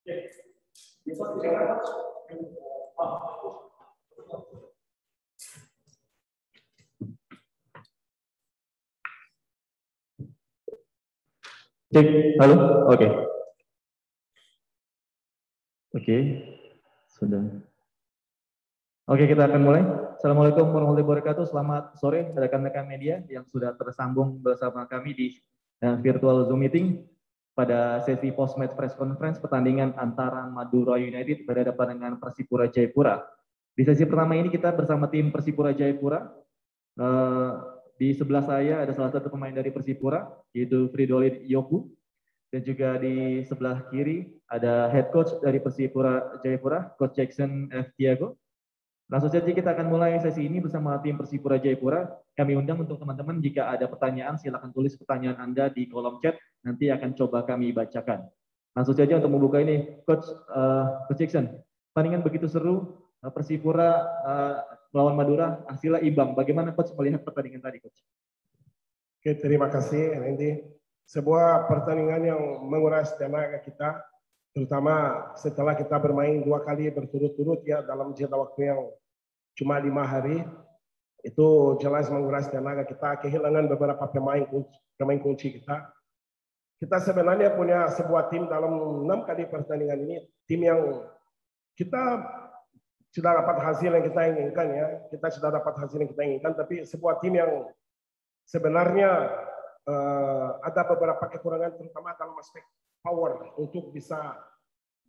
Cek, halo, oke. Oke, sudah. Oke, kita akan mulai. Assalamualaikum warahmatullahi wabarakatuh. Selamat sore rekan-rekan media yang sudah tersambung bersama kami di virtual Zoom meeting pada sesi post-match press conference pertandingan antara Madura United berhadapan dengan Persipura Jayapura. Di sesi pertama ini kita bersama tim Persipura Jayapura. Di sebelah saya ada salah satu pemain dari Persipura, yaitu Fridolin Yoku. Dan juga di sebelah kiri ada head coach dari Persipura Jayapura, Coach Jackson F. Tiago. Langsung saja kita akan mulai sesi ini bersama tim Persipura Jayapura. Kami undang untuk teman-teman jika ada pertanyaan silakan tulis pertanyaan Anda di kolom chat, nanti akan coba kami bacakan. Langsung saja untuk membuka ini, Coach Jackson. Pertandingan begitu seru, Persipura melawan Madura, hasilnya imbang. Bagaimana Coach melihat pertandingan tadi, Coach? Oke, terima kasih, Randy. Sebuah pertandingan yang menguras tenaga kita, terutama setelah kita bermain 2 kali berturut-turut ya dalam jeda waktu yang cuma 5 hari, itu jelas menguras tenaga kita, kehilangan beberapa pemain kunci kita. Kita sebenarnya punya sebuah tim dalam 6 kali pertandingan ini, tim yang kita sudah dapat hasil yang kita inginkan ya, tapi sebuah tim yang sebenarnya ada beberapa kekurangan terutama dalam aspek power untuk bisa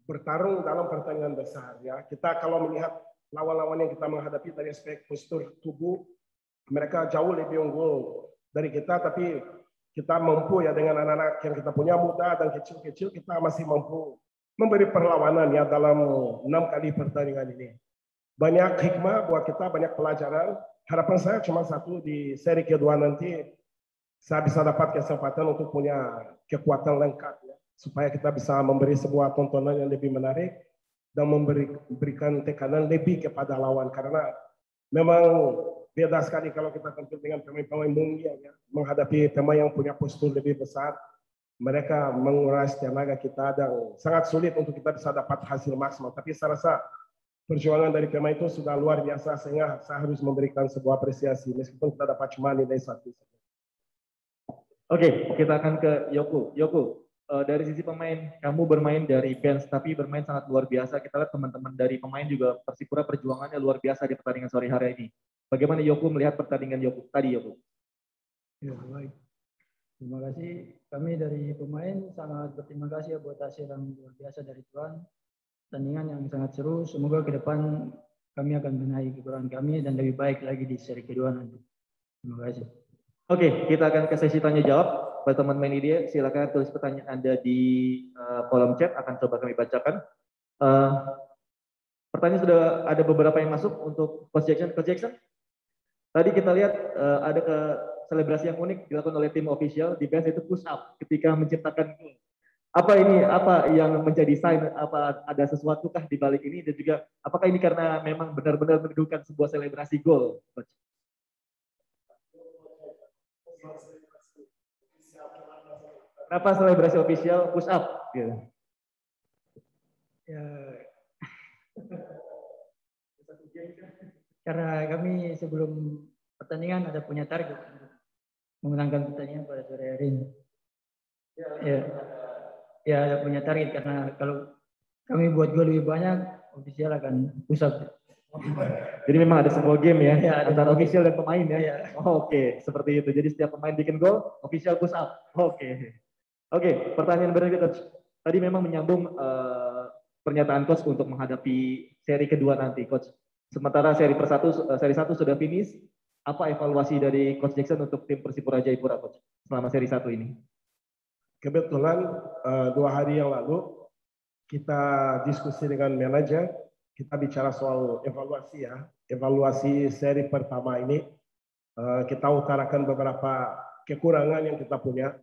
bertarung dalam pertandingan besar ya. Kita kalau melihat lawan-lawan yang kita menghadapi dari aspek postur tubuh, mereka jauh lebih unggul dari kita, tapi kita mampu ya dengan anak-anak yang kita punya muda dan kecil-kecil, kita masih mampu memberi perlawanan ya dalam 6 kali pertandingan ini. Banyak hikmah buat kita, banyak pelajaran. Harapan saya cuma satu, di seri kedua nanti saya bisa dapat kesempatan untuk punya kekuatan lengkap ya, supaya kita bisa memberi sebuah tontonan yang lebih menarik dan memberikan tekanan lebih kepada lawan, karena memang beda sekali kalau kita tampil dengan pemain-pemain mulia ya, menghadapi pemain yang punya postur lebih besar. Mereka menguras tenaga kita dan sangat sulit untuk kita bisa dapat hasil maksimal, tapi saya rasa perjuangan dari pemain itu sudah luar biasa sehingga saya harus memberikan sebuah apresiasi meskipun kita dapat cuma nilai 1. Oke, kita akan ke Yoku. Yoku, dari sisi pemain, kamu bermain dari bench, tapi bermain sangat luar biasa. Kita lihat teman-teman dari pemain juga Persipura perjuangannya luar biasa di pertandingan sore hari ini. Bagaimana Yoku melihat pertandingan Yoku tadi, Yoku? Ya, baik. Terima kasih. Kami dari pemain sangat berterima kasih buat hasil yang luar biasa dari Tuhan. Pertandingan yang sangat seru. Semoga ke depan kami akan benahi kekurangan kami dan lebih baik lagi di seri kedua nanti. Terima kasih. Oke, kita akan ke sesi tanya jawab. Buat teman-teman media, silakan tulis pertanyaan Anda di kolom chat, akan coba kami bacakan. Pertanyaan sudah ada beberapa yang masuk untuk Coach Jackson. Coach Jackson, tadi kita lihat ada selebrasi yang unik dilakukan oleh tim official di bench, itu push up ketika menciptakan gol. Apa ini? Apa yang menjadi sign? Apa ada sesuatu kah di balik ini? Dan juga apakah ini karena memang benar-benar mendudukan sebuah selebrasi gol, Coach? Kenapa selebrasi official push up? Gitu. Ya, karena kami sebelum pertandingan ada punya target memenangkan pertandingan pada sore hari ini. Ya ada punya target, karena kalau kami buat gol lebih banyak, official akan push up. Jadi memang ada sebuah game ya, antara official dan pemain ya. Ya. Oke, seperti itu. Jadi setiap pemain bikin gol, official push up. Oke, pertanyaan berikutnya, Coach. Tadi memang menyambung pernyataan Coach untuk menghadapi seri kedua nanti, Coach. Sementara seri 1 sudah finish. Apa evaluasi dari Coach Jackson untuk tim Persipura Jayapura, Coach, selama seri 1 ini? Kebetulan 2 hari yang lalu kita diskusi dengan manajer, kita bicara soal evaluasi ya, evaluasi seri pertama ini. Kita utarakan beberapa kekurangan yang kita punya.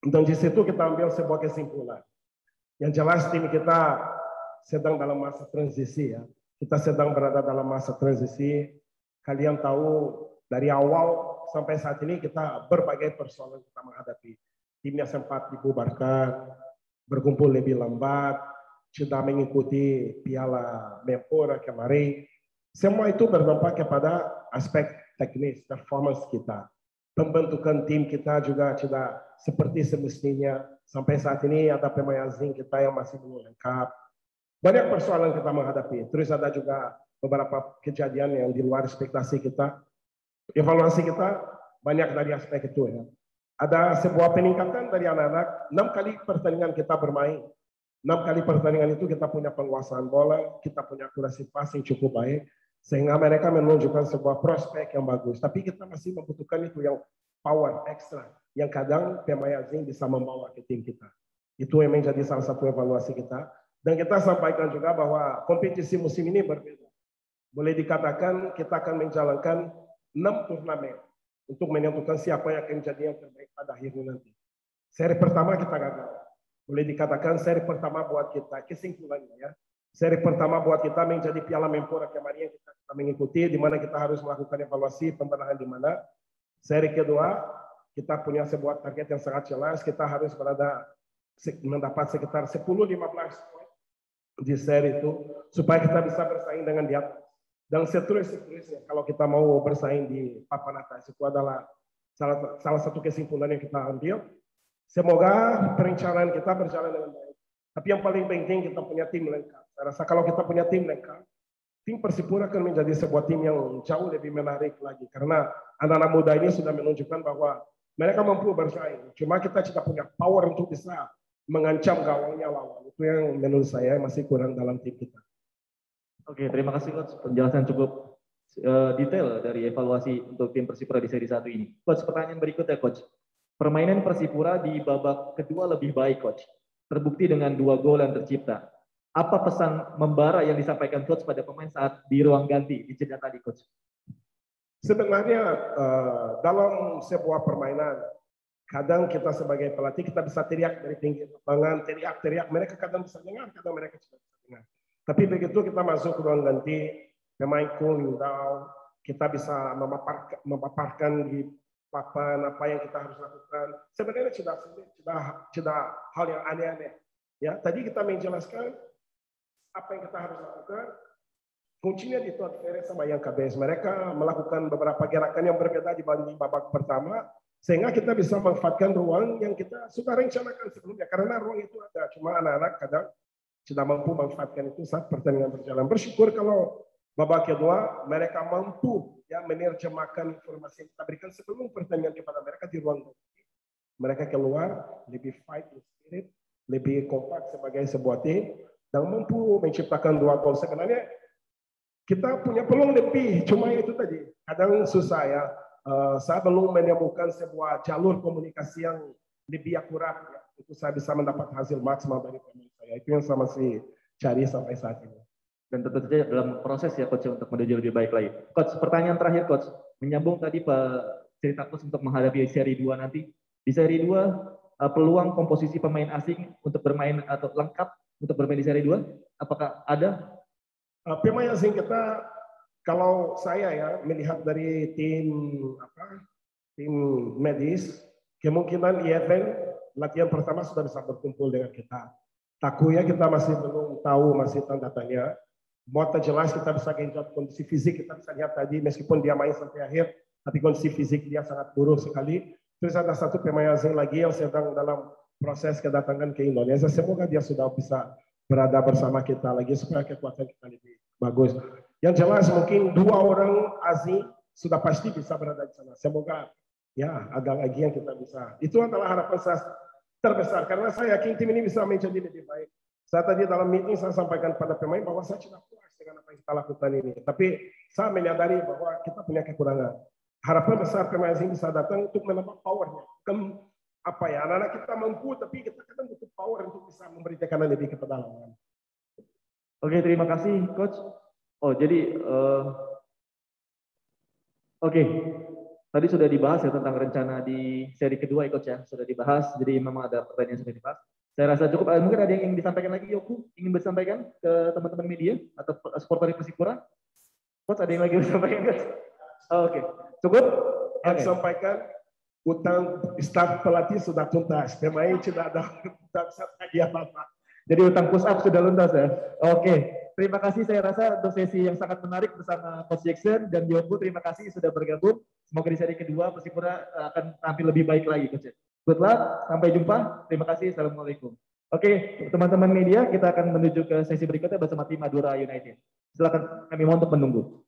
Dan di situ kita ambil sebuah kesimpulan. Yang jelas tim kita sedang dalam masa transisi ya. Kita sedang berada dalam masa transisi. Kalian tahu dari awal sampai saat ini kita berbagai persoalan kita menghadapi. Timnya sempat dibubarkan, berkumpul lebih lambat, sudah mengikuti Piala Menpora kemarin. Semua itu berdampak kepada aspek teknis, performance kita. Pembentukan tim kita juga tidak seperti semestinya. Sampai saat ini ada pemain asing kita yang masih belum lengkap. Banyak persoalan kita menghadapi. Terus ada juga beberapa kejadian yang di luar ekspektasi kita. Evaluasi kita banyak dari aspek itu ya. Ada sebuah peningkatan dari anak-anak. 6 kali pertandingan kita bermain. 6 kali pertandingan itu kita punya penguasaan bola, kita punya akurasi passing cukup baik, sehingga mereka menunjukkan sebuah prospek yang bagus. Tapi kita masih membutuhkan itu yang power ekstra, yang kadang pemain asing bisa membawa ke tim kita. Itu yang menjadi salah satu evaluasi kita. Dan kita sampaikan juga bahwa kompetisi musim ini berbeda. Boleh dikatakan kita akan menjalankan 6 turnamen untuk menentukan siapa yang akan menjadi yang terbaik pada akhirnya nanti. Seri pertama kita gagal. Boleh dikatakan seri pertama buat kita, kesimpulannya ya. Seri pertama buat kita menjadi Piala Menpora kemarin yang kita mengikuti, di mana kita harus melakukan evaluasi pembenahan di mana. Seri kedua, kita punya sebuah target yang sangat jelas, kita harus mendapat sekitar 10-15 poin di seri itu, supaya kita bisa bersaing dengan di atas. Dan seterusnya, kalau kita mau bersaing di papan atas, itu adalah salah satu kesimpulan yang kita ambil. Semoga perencanaan kita berjalan dengan baik. Tapi yang paling penting kita punya tim lengkap. Saya rasa kalau kita punya tim lengkap, tim Persipura akan menjadi sebuah tim yang jauh lebih menarik lagi. Karena anak-anak muda ini sudah menunjukkan bahwa mereka mampu bersaing. Cuma kita tidak punya power untuk bisa mengancam gawangnya lawan. Itu yang menurut saya masih kurang dalam tim kita. Oke, terima kasih Coach. Penjelasan cukup detail dari evaluasi untuk tim Persipura di seri 1 ini. Coach, pertanyaan berikutnya Coach. Permainan Persipura di babak kedua lebih baik, Coach. Terbukti dengan 2 gol yang tercipta. Apa pesan membara yang disampaikan Coach pada pemain saat di ruang ganti di jeda tadi, Coach? Sebenarnya dalam sebuah permainan, kadang kita sebagai pelatih kita bisa teriak dari pinggir lapangan, teriak-teriak. Mereka kadang bisa dengar, kadang mereka tidak bisa dengar. Tapi begitu kita masuk ke ruang ganti, pemain cooling down, kita bisa memaparkan di papan apa yang kita harus lakukan. Sebenarnya sudah hal yang aneh-aneh. Ya, tadi kita menjelaskan apa yang kita harus lakukan. Kuncinya di Todd Ferez sama yang KBS. Mereka melakukan beberapa gerakan yang berbeda dibanding babak pertama, sehingga kita bisa memanfaatkan ruang yang kita sudah rencanakan sebelumnya. Karena ruang itu ada, cuma anak-anak kadang sudah mampu memanfaatkan itu saat pertandingan berjalan. Bersyukur kalau babak kedua mereka mampu ya menerjemahkan informasi yang kita berikan sebelum pertandingan kepada mereka di ruang ganti. Mereka keluar lebih fight spirit, lebih kompak sebagai sebuah tim dan mampu menciptakan 2 gol. Sebenarnya kita punya peluang lebih, cuma itu tadi kadang susah ya. Saya belum menemukan sebuah jalur komunikasi yang lebih akurat ya, untuk saya bisa mendapat hasil maksimal dari pemain saya. Itu yang saya masih cari sampai saat ini. Dan tentu saja dalam proses ya Coach untuk menuju lebih baik lagi. Coach, pertanyaan terakhir Coach, menyambung tadi cerita Coach untuk menghadapi seri 2 nanti. Di seri 2 peluang komposisi pemain asing untuk bermain atau lengkap untuk bermain di seri 2, apakah ada? Pemain asing kita, kalau saya ya melihat dari tim medis, kemungkinan event latihan pertama sudah bisa berkumpul dengan kita. Takuya kita masih belum tahu, masih tanda tanya. Buat jelas kita bisa genjot kondisi fisik, kita bisa lihat tadi meskipun dia main sampai akhir, tapi kondisi fisik dia sangat buruk sekali. Terus ada satu pemain asing lagi yang sedang dalam proses kedatangan ke Indonesia. Semoga dia sudah bisa berada bersama kita lagi supaya kekuatan kita lebih bagus. Yang jelas mungkin 2 orang asing sudah pasti bisa berada di sana. Semoga ya ada lagi yang kita bisa. Itu adalah harapan saya terbesar karena saya yakin tim ini bisa menjadi lebih baik. Saya tadi dalam meeting saya sampaikan pada pemain bahwa saya tidak puas dengan apa yang kita lakukan ini. Tapi saya menyadari bahwa kita punya kekurangan. Harapan besar pemain asing bisa datang untuk menambah powernya. Bukan apa ya, anak-anak kita mampu, tapi kita kadang butuh power untuk bisa memberi tekanan lebih kepada lawan. Oke, terima kasih Coach. Oh, jadi oke. Tadi sudah dibahas ya tentang rencana di seri kedua ya Coach ya, sudah dibahas. Jadi memang ada pertanyaan yang sudah dibahas. Saya rasa cukup. Mungkin ada yang ingin disampaikan lagi, Yoku? Ingin disampaikan ke teman-teman media atau supporter Persipura? Coach, ada yang lagi disampaikan, Coach? Oh, oke. Cukup? Yang sampaikan, utang staf pelatih sudah tuntas. Pemain tidak ada utang lagi apa-apa. Jadi utang push up sudah luntas ya. Oke, terima kasih saya rasa untuk sesi yang sangat menarik bersama Coach Jackson dan Yobu. Terima kasih sudah bergabung. Semoga di seri kedua Persipura akan tampil lebih baik lagi, Coach. Good luck, sampai jumpa. Terima kasih. Assalamualaikum. Oke, teman-teman media, kita akan menuju ke sesi berikutnya bersama tim Madura United. Silakan kami mohon untuk menunggu.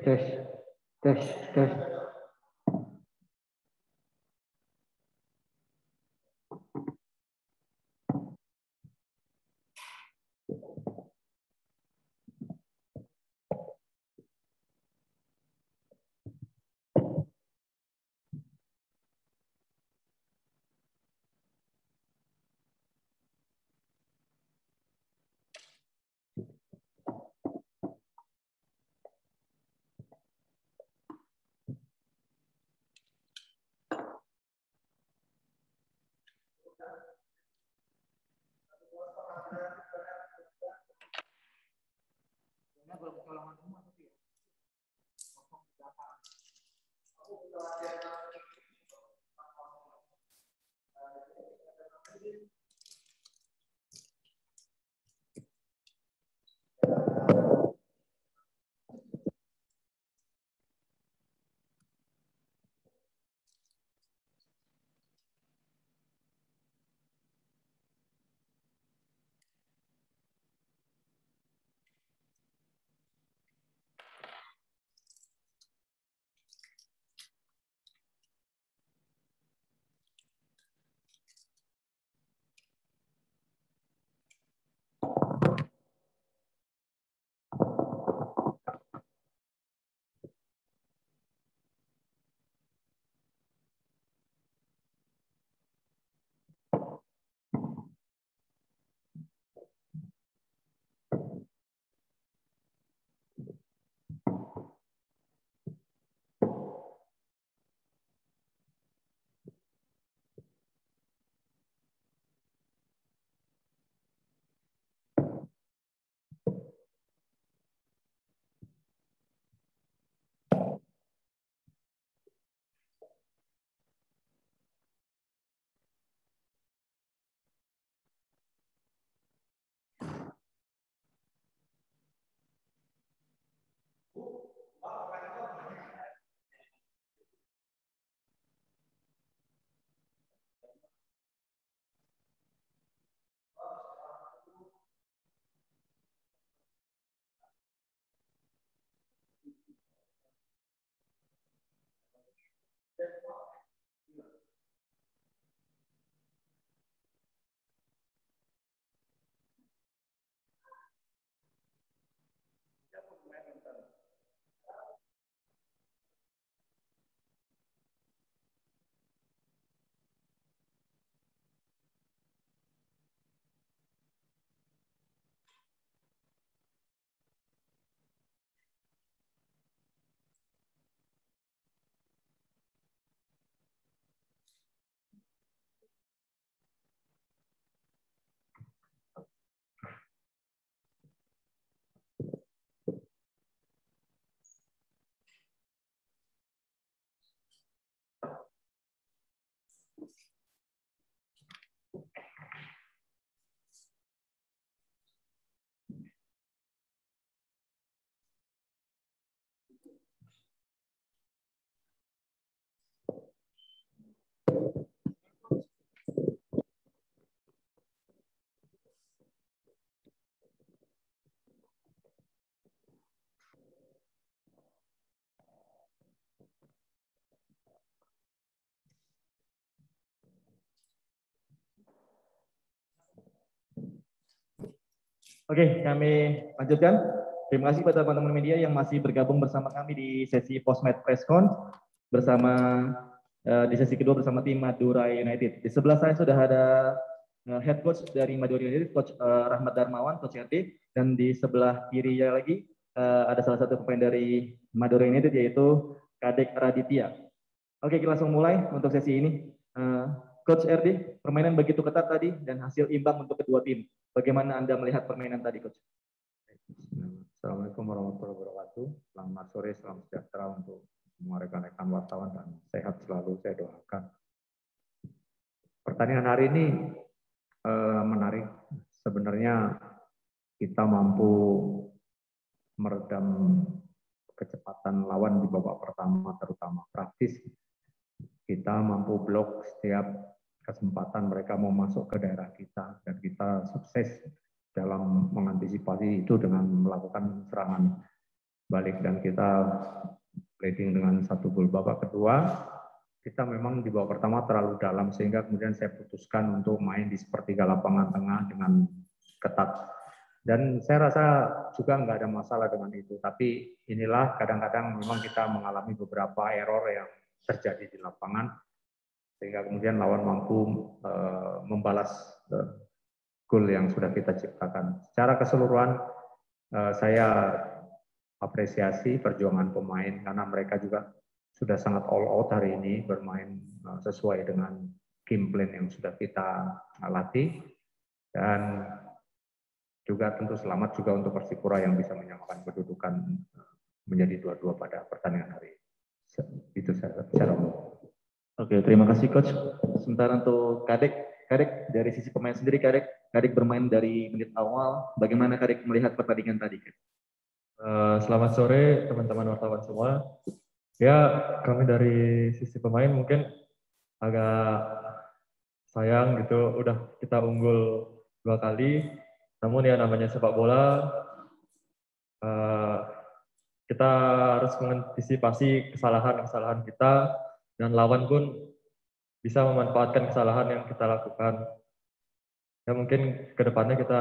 Tes, tes, tes. Oke, kami lanjutkan. Terima kasih kepada teman-teman media yang masih bergabung bersama kami di sesi Postmed Presscon bersama di sesi kedua bersama tim Madura United. Di sebelah saya sudah ada head coach dari Madura United, Coach Rahmat Darmawan, Coach RT, dan di sebelah kirinya lagi ada salah satu pemain dari Madura United yaitu Kadek Raditya. Oke, kita langsung mulai untuk sesi ini. Coach RD, permainan begitu ketat tadi dan hasil imbang untuk kedua tim. Bagaimana Anda melihat permainan tadi, Coach? Assalamualaikum warahmatullahi wabarakatuh. Selamat sore, salam sejahtera untuk semua rekan-rekan wartawan dan sehat selalu saya doakan. Pertandingan hari ini menarik. Sebenarnya kita mampu meredam kecepatan lawan di babak pertama, terutama praktis. Kita mampu blok setiap kesempatan mereka mau masuk ke daerah kita, dan kita sukses dalam mengantisipasi itu dengan melakukan serangan balik, dan kita leading dengan 1 gol. Babak kedua kita memang di babak pertama terlalu dalam sehingga kemudian saya putuskan untuk main di sepertiga lapangan tengah dengan ketat, dan saya rasa juga nggak ada masalah dengan itu. Tapi inilah kadang-kadang memang kita mengalami beberapa error yang terjadi di lapangan sehingga kemudian lawan mampu membalas gol yang sudah kita ciptakan. Secara keseluruhan saya apresiasi perjuangan pemain karena mereka juga sudah sangat all out hari ini, bermain sesuai dengan game plan yang sudah kita latih, dan juga tentu selamat juga untuk Persipura yang bisa menyamakan kedudukan menjadi 2-2 pada pertandingan hari ini. Itu secara umum. Oke, terima kasih Coach. Sementara untuk Kadek dari sisi pemain sendiri, Kadek bermain dari menit awal. Bagaimana Kadek melihat pertandingan tadi? Selamat sore teman-teman wartawan semua. Ya, kami dari sisi pemain mungkin agak sayang gitu, udah kita unggul 2 kali. Namun ya namanya sepak bola, kita harus mengantisipasi kesalahan-kesalahan kita, dan lawan pun bisa memanfaatkan kesalahan yang kita lakukan. Ya mungkin kedepannya kita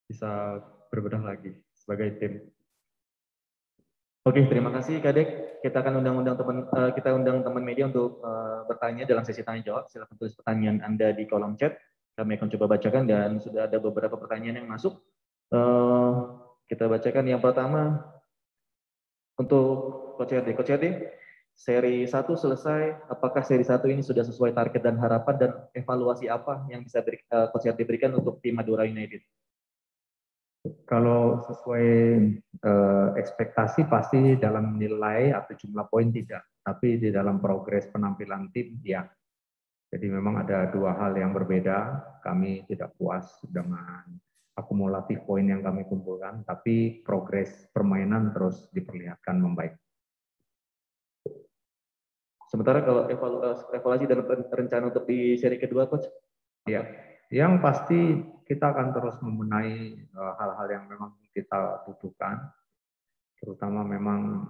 bisa berbenah lagi sebagai tim. Oke, terima kasih Kadek. Kita akan undang teman media untuk bertanya dalam sesi tanya jawab. Silakan tulis pertanyaan Anda di kolom chat. Kami akan coba bacakan, dan sudah ada beberapa pertanyaan yang masuk. Kita bacakan yang pertama untuk Coach RD. Seri 1 selesai, apakah seri 1 ini sudah sesuai target dan harapan, dan evaluasi apa yang bisa Coach RD berikan untuk tim Madura United? Kalau sesuai ekspektasi pasti dalam nilai atau jumlah poin tidak, tapi di dalam progres penampilan tim ya. Jadi memang ada 2 hal yang berbeda. Kami tidak puas dengan akumulatif poin yang kami kumpulkan, tapi progres permainan terus diperlihatkan membaik. Sementara kalau evaluasi dan rencana untuk di seri kedua, Coach? Ya, yang pasti kita akan terus membenahi hal-hal yang memang kita butuhkan, terutama memang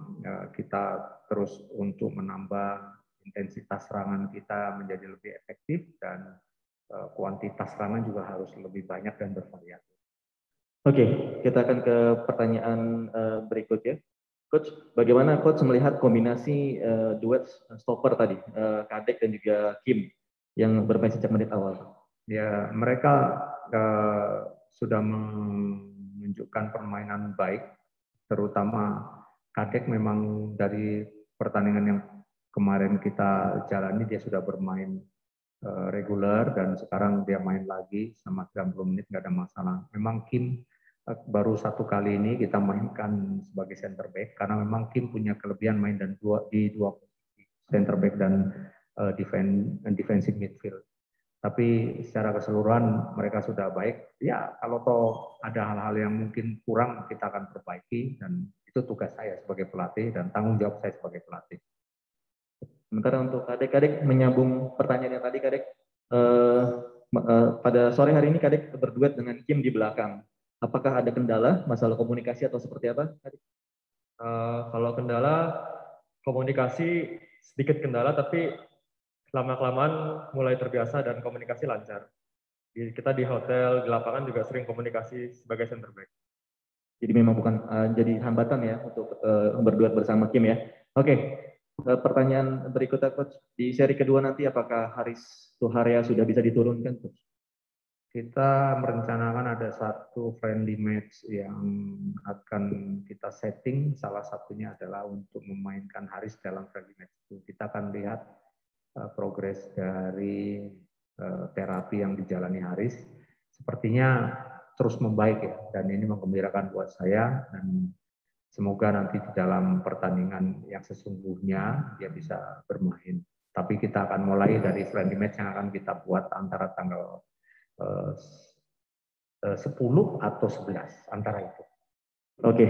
kita terus untuk menambah intensitas serangan kita menjadi lebih efektif, dan kuantitas serangan juga harus lebih banyak dan bervariasi. Oke, kita akan ke pertanyaan berikutnya. Coach, bagaimana Coach melihat kombinasi duet stopper tadi, Kadek dan juga Kim, yang bermain sejak menit awal? Ya, mereka sudah menunjukkan permainan baik, terutama Kadek memang dari pertandingan yang kemarin kita jalani dia sudah bermain reguler, dan sekarang dia main lagi sama 90 menit nggak ada masalah. Memang Kim baru 1 kali ini kita mainkan sebagai center back karena memang Kim punya kelebihan main di dua posisi, center back dan defensive midfield. Tapi secara keseluruhan mereka sudah baik. Ya, kalau toh ada hal-hal yang mungkin kurang kita akan perbaiki, dan itu tugas saya sebagai pelatih dan tanggung jawab saya sebagai pelatih. Sementara untuk Kadek menyambung pertanyaan yang tadi, Kadek, pada sore hari ini Kadek berduet dengan Kim di belakang. Apakah ada kendala, masalah komunikasi atau seperti apa? Kalau kendala komunikasi sedikit kendala, tapi lama-kelamaan mulai terbiasa dan komunikasi lancar. Kita di hotel, di lapangan juga sering komunikasi sebagai center back. Jadi memang bukan jadi hambatan ya untuk berduet bersama Kim ya. Oke, pertanyaan berikutnya Coach. Di seri kedua nanti apakah Haris Tuharia sudah bisa diturunkan Coach? Kita merencanakan ada satu friendly match yang akan kita setting. Salah satunya adalah untuk memainkan Haris dalam friendly match itu. Kita akan lihat progres dari terapi yang dijalani Haris. Sepertinya terus membaik ya, dan ini menggembirakan buat saya. Dan semoga nanti di dalam pertandingan yang sesungguhnya dia bisa bermain. Tapi kita akan mulai dari friendly match yang akan kita buat antara tanggal 10 atau 11 antara itu. Oke,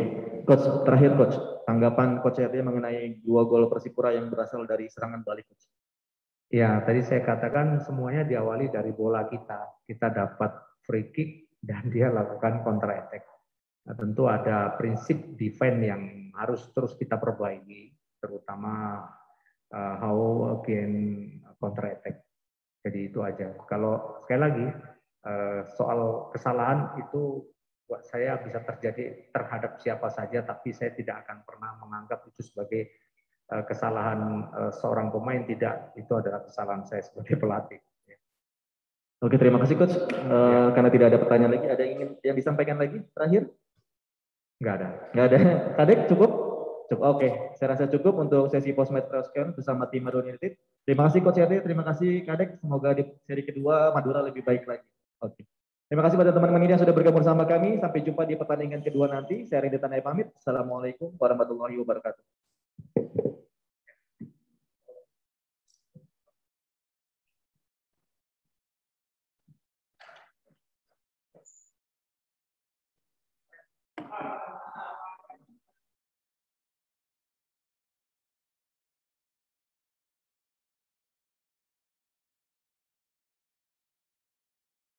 Coach, terakhir Coach, tanggapan Coach RT mengenai 2 gol Persipura yang berasal dari serangan balik Coach. Ya, tadi saya katakan semuanya diawali dari bola kita. Kita dapat free kick dan dia lakukan counter attack. Nah, tentu ada prinsip defense yang harus terus kita perbaiki, terutama how against counter attack. Jadi itu aja. Kalau sekali lagi soal kesalahan itu buat saya bisa terjadi terhadap siapa saja, tapi saya tidak akan pernah menganggap itu sebagai kesalahan seorang pemain. Tidak, itu adalah kesalahan saya sebagai pelatih. Oke, terima kasih Coach. Karena tidak ada pertanyaan lagi, ada yang disampaikan lagi terakhir? Nggak ada. Nggak ada. Kadek cukup? Cukup. Oke, saya rasa cukup untuk sesi post-match press conference bersama tim Madura United. Terima kasih Coach RT, terima kasih Kadek. Semoga di seri kedua Madura lebih baik lagi. Oke. Terima kasih pada teman-teman media yang sudah bergabung bersama kami. Sampai jumpa di pertandingan kedua nanti. Saya Rindy Tanai pamit. Assalamualaikum warahmatullahi wabarakatuh.